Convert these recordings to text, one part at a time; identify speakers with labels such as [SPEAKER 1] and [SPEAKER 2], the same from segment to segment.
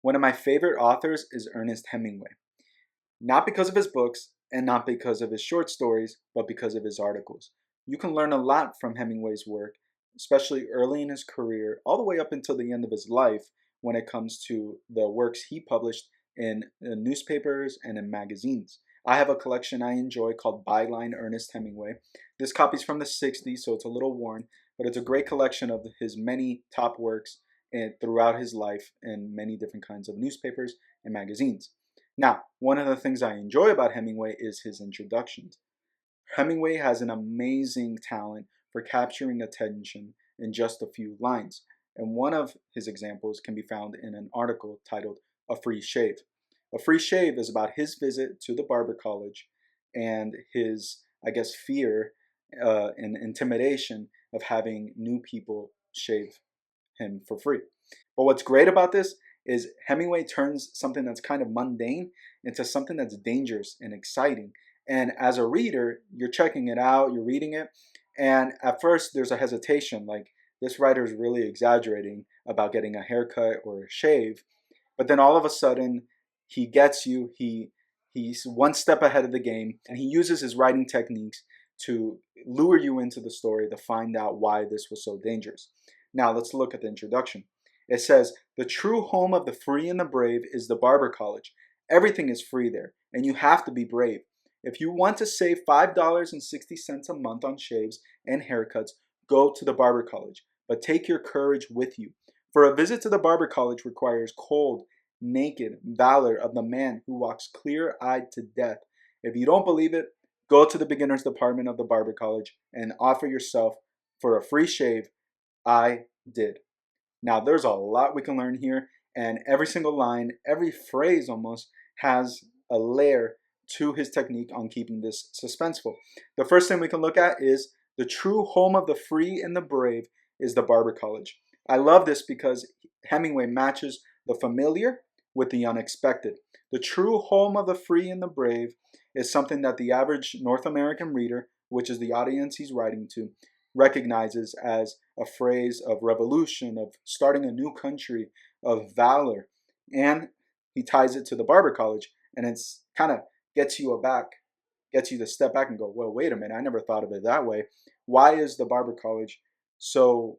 [SPEAKER 1] One of my favorite authors is Ernest Hemingway. Not because of his books and not because of his short stories, but because of his articles. You can learn a lot from Hemingway's work, especially early in his career, all the way up until the end of his life when it comes to the works he published in newspapers and in magazines. I have a collection I enjoy called Byline Ernest Hemingway. This copy's from the 60s, so it's a little worn, but it's a great collection of his many top works throughout his life in many different kinds of newspapers and magazines. Now, one of the things I enjoy about Hemingway is his introductions. Hemingway has an amazing talent for capturing attention in just a few lines, and one of his examples can be found in an article titled A Free Shave. A Free Shave is about his visit to the barber college and his, fear and intimidation of having new people shave him for free. But what's great about this is Hemingway turns something that's kind of mundane into something that's dangerous and exciting. And as a reader, you're checking it out, you're reading it, and at first there's a hesitation, like this writer is really exaggerating about getting a haircut or a shave. But then all of a sudden, he gets you, he's one step ahead of the game, and he uses his writing techniques to lure you into the story to find out why this was so dangerous. Now let's look at the introduction. It says, the true home of the free and the brave is the barber college. Everything is free there, and you have to be brave. If you want to save $5.60 a month on shaves and haircuts, go to the barber college, but take your courage with you. For a visit to the barber college requires cold, naked valor of the man who walks clear-eyed to death. If you don't believe it, go to the beginner's department of the barber college and offer yourself for a free shave. I did. Now, there's a lot we can learn here, and every single line, every phrase almost has a layer to his technique on keeping this suspenseful. The first thing we can look at is the true home of the free and the brave is the barber college. I love this because Hemingway matches the familiar with the unexpected. The true home of the free and the brave is something that the average North American reader, which is the audience he's writing to, recognizes as a phrase of revolution, of starting a new country, of valor. And he ties it to the barber college, and it's kind of gets you to step back and go, well, wait a minute, I never thought of it that way. Why is the barber college so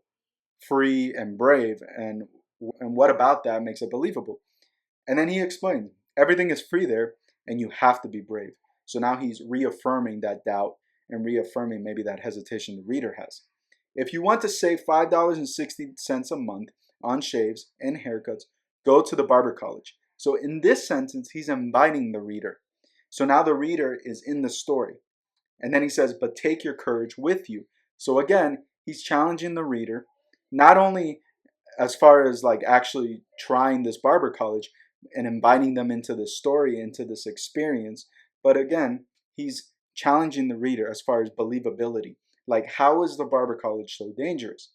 [SPEAKER 1] free and brave, and what about that makes it believable? And then he explains, everything is free there, and you have to be brave. So now he's reaffirming that doubt and reaffirming maybe that hesitation the reader has. If you want to save $5.60 a month on shaves and haircuts, go to the barber college. So in this sentence, he's inviting the reader. So now the reader is in the story. And then he says, but take your courage with you. So again, he's challenging the reader, not only as far as like actually trying this barber college and inviting them into this story, into this experience, but again, he's challenging the reader as far as believability. Like, how is the barber college so dangerous?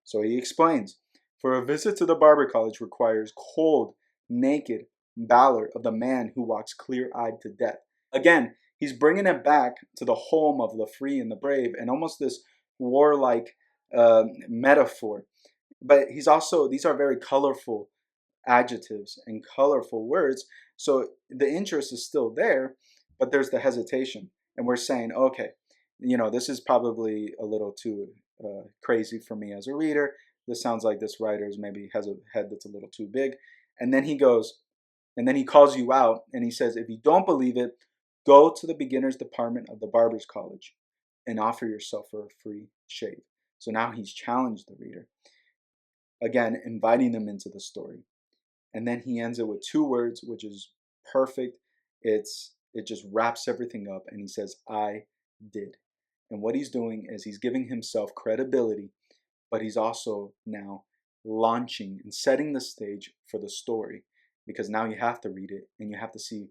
[SPEAKER 1] So he explains, for a visit to the barber college requires cold, naked valor of the man who walks clear-eyed to death. Again, he's bringing it back to the home of the free and the brave, and almost this warlike metaphor. But he's also, these are very colorful adjectives and colorful words. So the interest is still there, but there's the hesitation. And we're saying, okay, this is probably a little too crazy for me as a reader. This sounds like this writer maybe has a head that's a little too big. And then he goes, and then he calls you out and he says, if you don't believe it, go to the beginner's department of the barber's college and offer yourself for a free shave. So now he's challenged the reader. Again, inviting them into the story. And then he ends it with two words, which is perfect. It just wraps everything up, and he says, I did. And what he's doing is he's giving himself credibility, but he's also now launching and setting the stage for the story, because now you have to read it and you have to see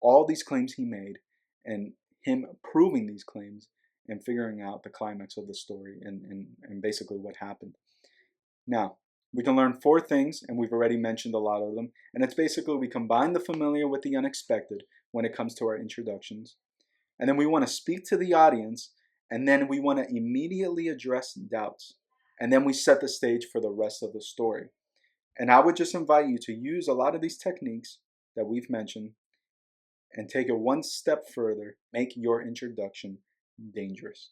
[SPEAKER 1] all these claims he made and him proving these claims and figuring out the climax of the story and basically what happened. Now, we can learn four things, and we've already mentioned a lot of them, and it's basically we combine the familiar with the unexpected when it comes to our introductions, and then we want to speak to the audience, and then we want to immediately address doubts, and then we set the stage for the rest of the story. And I would just invite you to use a lot of these techniques that we've mentioned and take it one step further. Make your introduction dangerous.